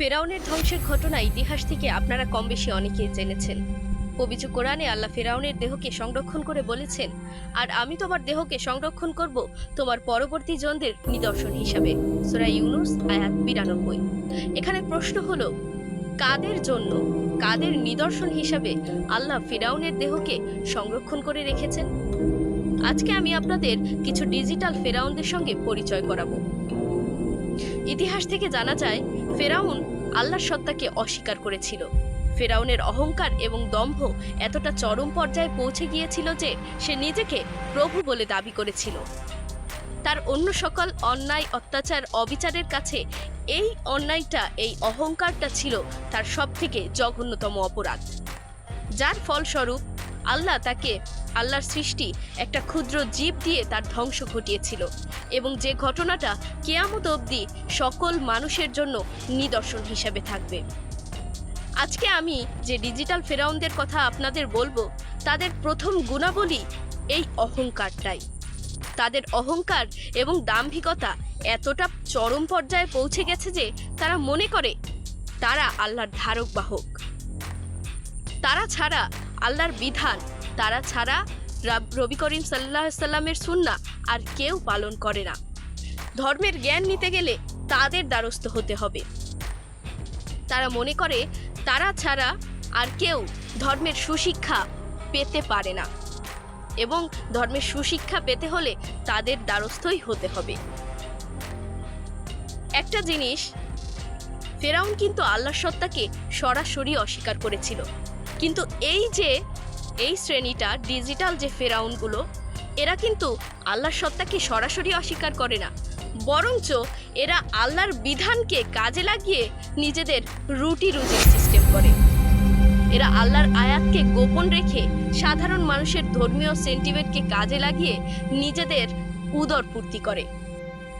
ফেরাউনের ধ্বংসের ঘটনা ইতিহাস থেকে আপনারা কম বেশি অনেকেই জেনেছেন। পবিত্র কোরআনে আল্লাহ ফেরাউনের দেহকে সংরক্ষণ করে বলেছেন, আর আমি তোমার দেহকে সংরক্ষণ করব তোমার পরবর্তী জনদের নিদর্শন হিসাবে। সূরা ইউনুস আয়াত 92। এখানে প্রশ্ন হলো, কাদের জন্য, কাদের নিদর্শন হিসাবে আল্লাহ ফেরাউনের দেহকে সংরক্ষণ করে রেখেছেন? আজকে আমি আপনাদের কিছু ডিজিটাল ফেরাউনদের সঙ্গে পরিচয় করাবো। ইতিহাস থেকে জানা যায়, ফেরাউন আল্লাহর সত্তাকে অস্বীকার করেছিল। ফেরাউনের অহংকার এবং দম্ভ এতটা চরম পর্যায়ে পৌঁছে গিয়েছিল যে সে নিজেকে প্রভু বলে দাবি করেছিল। তার অন্য সকল অন্যায়, অত্যাচার, অবিচারের কাছে এই অন্যায়টা, এই অহংকারটা ছিল তার সবথেকে জঘন্যতম অপরাধ, যার ফলস্বরূপ আল্লাহ তাকে, আল্লাহর সৃষ্টি একটা ক্ষুদ্র জীব দিয়ে তার ধ্বংস ঘটিয়েছিল, এবং যে ঘটনাটা কিয়ামত অবধি সকল মানুষের জন্য নিদর্শন হিসেবে থাকবে। আজকে আমি যে ডিজিটাল ফেরাউনদের কথা আপনাদের বলবো, তাদের প্রথম গুণাবলী এই অহংকারটাই। তাদের অহংকার এবং দাম্ভিকতা এতটা চরম পর্যায়ে পৌঁছে গেছে যে তারা মনে করে তারা আল্লাহর ধারক বাহক। তারা ছাড়া আল্লাহর বিধান, তারা ছাড়া নবী করিম সাল্লাল্লাহু আলাইহি সাল্লামের সুন্নাহ আর কেউ পালন করে না। ধর্মের জ্ঞান নিতে গেলে তাদের দ্বারস্থ হতে হবে। তারা মনে করে তারা ছাড়া আর কেউ ধর্মের সুশিক্ষা পেতে পারে না, এবং ধর্মের সুশিক্ষা পেতে হলে তাদের দ্বারস্থই হতে হবে। একটা জিনিস, ফেরাউন কিন্তু আল্লাহর সত্তাকে সরাসরি অস্বীকার করেছিল, কিন্তু এই শ্রেণীটা ডিজিটাল যে ফেরাউনগুলো, এরা কিন্তু আল্লাহর সত্তাকে সরাসরি অস্বীকার করে না, বরঞ্চ এরা আল্লাহর বিধানকে কাজে লাগিয়ে নিজেদের রুজির সিস্টেম করে। এরা আল্লাহর আয়াতকে গোপন রেখে সাধারণ মানুষের ধর্মীয় সেন্টিমেন্টকে কাজে লাগিয়ে নিজেদের উদরপূর্তি করে।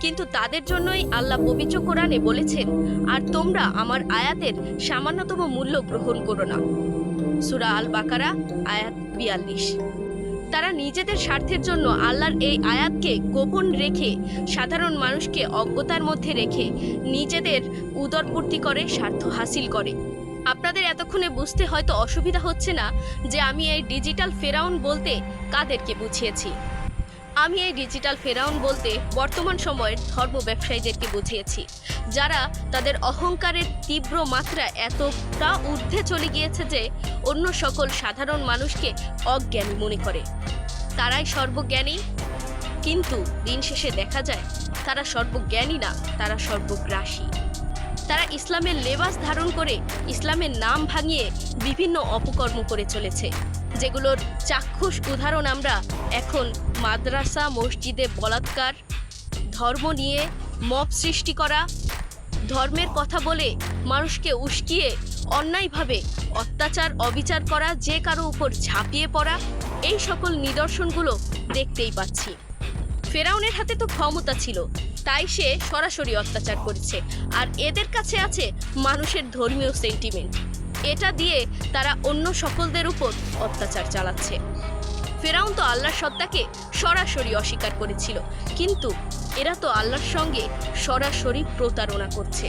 কিন্তু তাদের জন্যই আল্লাহ পবিত্র কোরআনে বলেছেন, আর তোমরা আমার আয়াতের সামান্যতম মূল্য গ্রহণ করো না। সূরা আল বাকারা আয়াত 42। তারা নিজেদের স্বার্থের জন্য আল্লাহর এই আয়াতকে গোপন রেখে, সাধারণ মানুষকে অজ্ঞতার মধ্যে রেখে নিজেদের উদরপূর্তি করে, স্বার্থ হাসিল করে। আপনাদের এতক্ষণে বুঝতে হয়তো অসুবিধা হচ্ছে না যে আমি এই ডিজিটাল ফেরাউন বলতে কাদেরকে বুঝিয়েছি। আমি এই ডিজিটাল ফেরাউন বলতে বর্তমান সময়ের ধর্ম ব্যবসায়ীদেরকে বুঝিয়েছি, যারা তাদের অহংকারের তীব্র মাত্রা এতটা ঊর্ধ্বে চলে গিয়েছে যে অন্য সকল সাধারণ মানুষকে অজ্ঞানী মনে করে। তারাই সর্বজ্ঞানী, কিন্তু দিন শেষে দেখা যায় তারা সর্বজ্ঞানী না, তারা সর্বগ্রাসী। তারা ইসলামের লেবাস ধারণ করে ইসলামের নাম ভাঙিয়ে বিভিন্ন অপকর্ম করে চলেছে, যেগুলোর চাক্ষুষ উদাহরণ আমরা এখন মাদ্রাসা, মসজিদে বলাৎকার, ধর্ম নিয়ে মব সৃষ্টি করা, ধর্মের কথা বলে মানুষকে উস্কিয়ে অন্যায়ভাবে অত্যাচার, অবিচার করা, যে কারো উপর ঝাঁপিয়ে পড়া, এই সকল নিদর্শনগুলো দেখতেই পাচ্ছি। ফেরাউনের হাতে তো ক্ষমতা ছিল, তাই সে সরাসরি অত্যাচার করেছে, আর এদের কাছে আছে মানুষের ধর্মীয় সেন্টিমেন্ট। এটা দিয়ে তারা অন্য সকলদের উপর অত্যাচার চালাচ্ছে। ফেরাউন তো আল্লাহর সত্তাকে সরাসরি অস্বীকার করেছিল, কিন্তু এরা তো আল্লাহর সঙ্গে সরাসরি প্রতারণা করছে।